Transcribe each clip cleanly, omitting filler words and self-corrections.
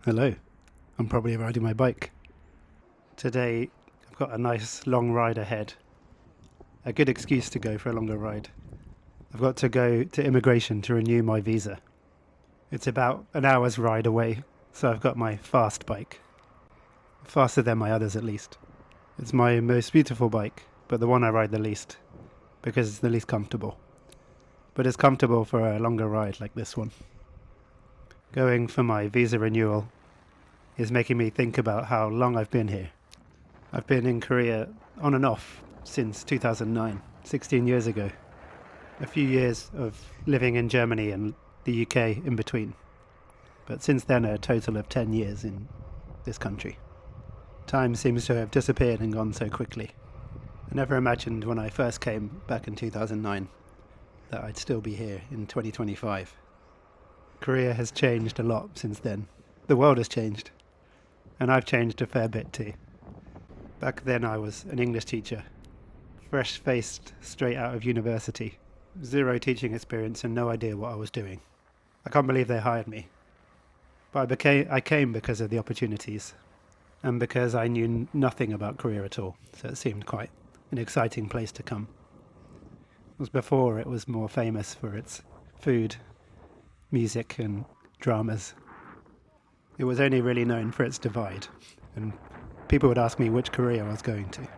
Hello, I'm probably riding my bike. Today I've got a nice long ride ahead. A good excuse to go for a longer ride. I've got to go to immigration to renew my visa. It's about an hour's ride away, so I've got my fast bike. Faster than my others at least. It's my most beautiful bike, but the one I ride the least, because it's the least comfortable. But it's comfortable for a longer ride like this one. Going for my visa renewal is making me think about how long I've been here. I've been in Korea on and off since 2009, 16 years ago. A few years of living in Germany and the UK in between. But since then, a total of 10 years in this country. Time seems to have disappeared and gone so quickly. I never imagined when I first came back in 2009 that I'd still be here in 2025. Korea has changed a lot since then. The world has changed. And I've changed a fair bit too. Back then I was an English teacher, fresh-faced straight out of university, zero teaching experience and no idea what I was doing. I can't believe they hired me. But I came because of the opportunities and because I knew nothing about Korea at all, so it seemed quite an exciting place to come. It was before it was more famous for its food, music and dramas. It was only really known for its divide, and people would ask me which Korea I was going to.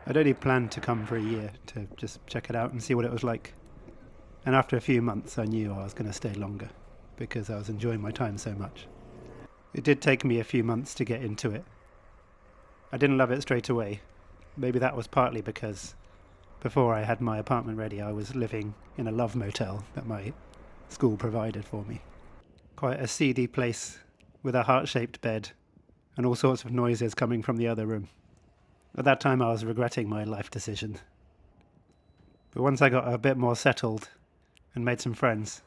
I'd only planned to come for a year to just check it out and see what it was like. And after a few months I knew I was going to stay longer, because I was enjoying my time so much. It did take me a few months to get into it. I didn't love it straight away. Maybe that was partly because before I had my apartment ready I was living in a love motel that my school provided for me. Quite a seedy place with a heart-shaped bed and all sorts of noises coming from the other room. At that time I was regretting my life decision. But once I got a bit more settled and made some friends,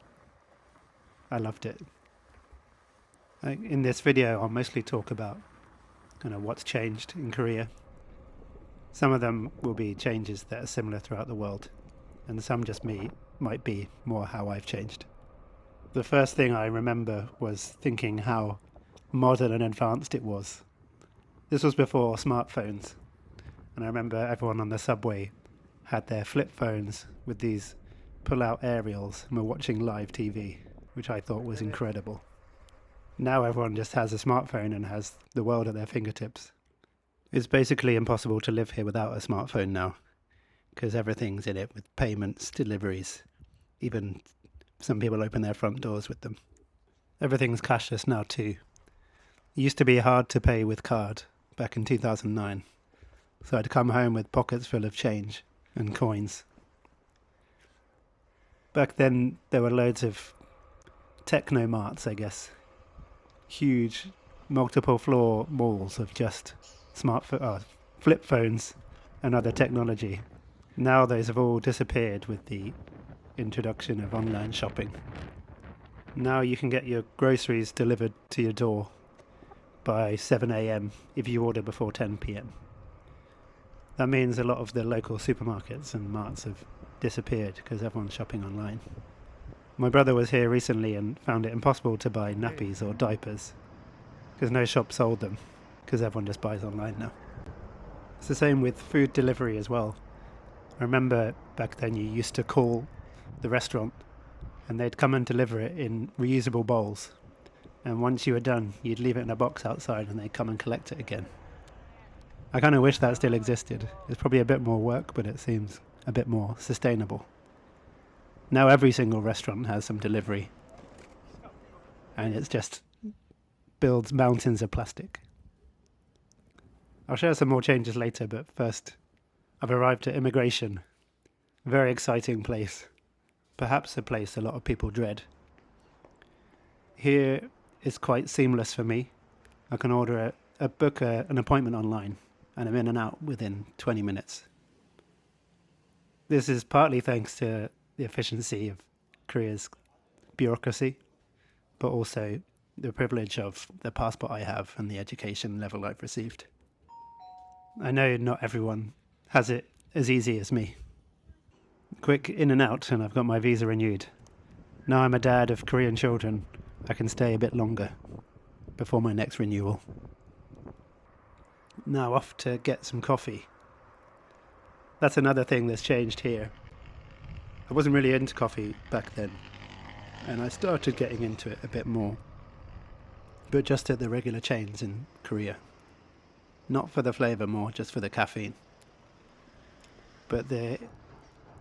I loved it. In this video I'll mostly talk about what's changed in Korea. Some of them will be changes that are similar throughout the world, and some just might be more how I've changed. The first thing I remember was thinking how modern and advanced it was. This was before smartphones, and I remember everyone on the subway had their flip phones with these pull-out aerials and were watching live TV, which I thought was incredible. Now everyone just has a smartphone and has the world at their fingertips. It's basically impossible to live here without a smartphone now, because everything's in it with payments, deliveries, even some people open their front doors with them. Everything's cashless now too. It used to be hard to pay with card back in 2009, so I'd come home with pockets full of change and coins. Back then there were loads of techno-marts, I guess. Huge multiple floor malls of just flip phones and other technology. Now those have all disappeared with the introduction of online shopping. Now you can get your groceries delivered to your door by 7 a.m. if you order before 10 p.m. That means a lot of the local supermarkets and marts have disappeared because everyone's shopping online. My brother was here recently and found it impossible to buy nappies or diapers because no shop sold them, because everyone just buys online now. It's the same with food delivery as well. I remember back then you used to call the restaurant and they'd come and deliver it in reusable bowls, and once you were done you'd leave it in a box outside and they'd come and collect it again. I kind of wish that still existed. It's probably a bit more work, but it seems a bit more sustainable. Now every single restaurant has some delivery, and it's just builds mountains of plastic. I'll share some more changes later, but first I've arrived at immigration. Very exciting place. Perhaps a place a lot of people dread. Here is quite seamless for me. I can book an appointment online and I'm in and out within 20 minutes. This is partly thanks to the efficiency of Korea's bureaucracy, but also the privilege of the passport I have and the education level I've received. I know not everyone has it as easy as me. Quick in and out and I've got my visa renewed. Now I'm a dad of Korean children, I can stay a bit longer. before my next renewal. Now off to get some coffee. That's another thing that's changed here. I wasn't really into coffee back then, and I started getting into it a bit more, but just at the regular chains in Korea. Not for the flavour, more just for the caffeine. But the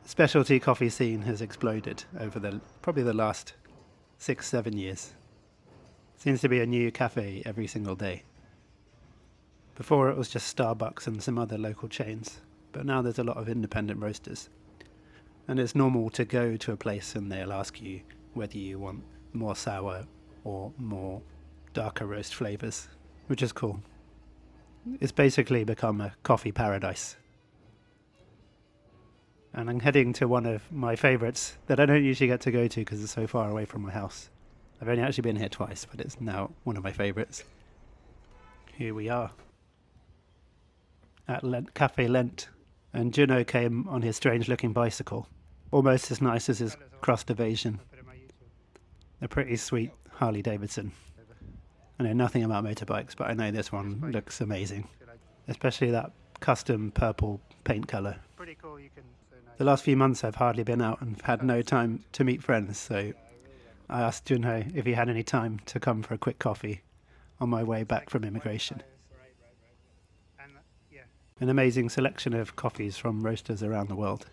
specialty coffee scene has exploded over probably the last 6-7 years. Seems to be a new cafe every single day. Before it was just Starbucks and some other local chains, but now there's a lot of independent roasters. And it's normal to go to a place and they'll ask you whether you want more sour or more darker roast flavours, which is cool. It's basically become a coffee paradise. And I'm heading to one of my favourites that I don't usually get to go to because it's so far away from my house. I've only actually been here twice, but it's now one of my favourites. Here we are at Cafe Lent, and Juno came on his strange-looking bicycle, almost as nice as his crust evasion. A pretty sweet Harley Davidson. I know nothing about motorbikes, but I know this one looks amazing, especially that custom purple paint colour. Pretty cool. The last few months I've hardly been out and had no time to meet friends, so I asked Junho if he had any time to come for a quick coffee on my way back from immigration. An amazing selection of coffees from roasters around the world.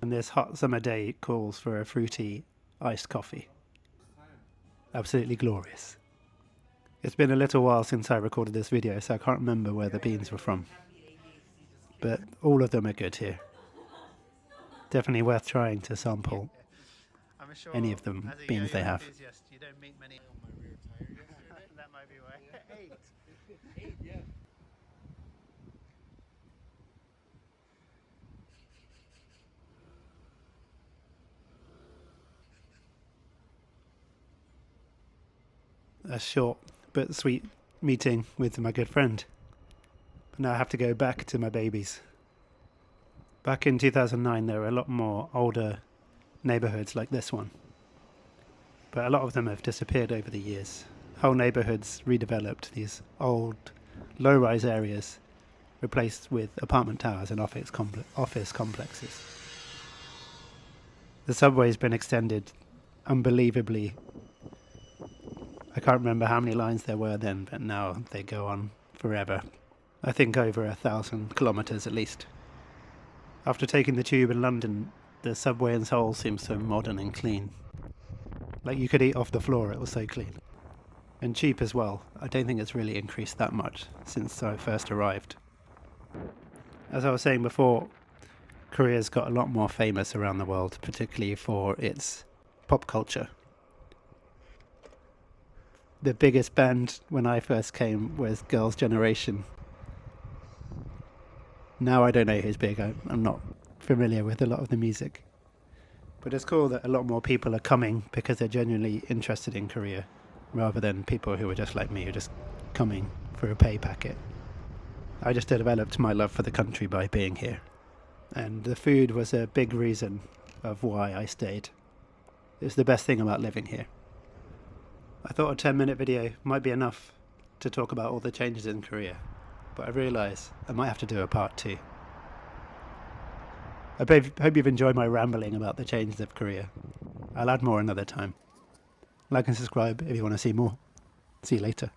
And this hot summer day calls for a fruity iced coffee. Absolutely glorious. It's been a little while since I recorded this video, so I can't remember where the beans were from. But all of them are good here. Definitely worth trying to sample any of the beans they have. A short but sweet meeting with my good friend. But now I have to go back to my babies. Back in 2009 there were a lot more older neighbourhoods like this one. But a lot of them have disappeared over the years. Whole neighbourhoods redeveloped, these old low-rise areas replaced with apartment towers and office complexes. The subway's been extended unbelievably. I can't remember how many lines there were then, but now they go on forever. I think over 1,000 kilometres at least. After taking the tube in London, the subway in Seoul seems so modern and clean. Like you could eat off the floor, it was so clean. And cheap as well. I don't think it's really increased that much since I first arrived. As I was saying before, Korea's got a lot more famous around the world, particularly for its pop culture. The biggest band when I first came was Girls' Generation. Now I don't know who's big, I'm not familiar with a lot of the music. But it's cool that a lot more people are coming because they're genuinely interested in Korea, rather than people who are just like me, who are just coming for a pay packet. I just developed my love for the country by being here. And the food was a big reason of why I stayed. It's the best thing about living here. I thought a 10-minute video might be enough to talk about all the changes in Korea, but I realise I might have to do a part 2. I hope you've enjoyed my rambling about the changes of Korea. I'll add more another time. Like and subscribe if you want to see more. See you later.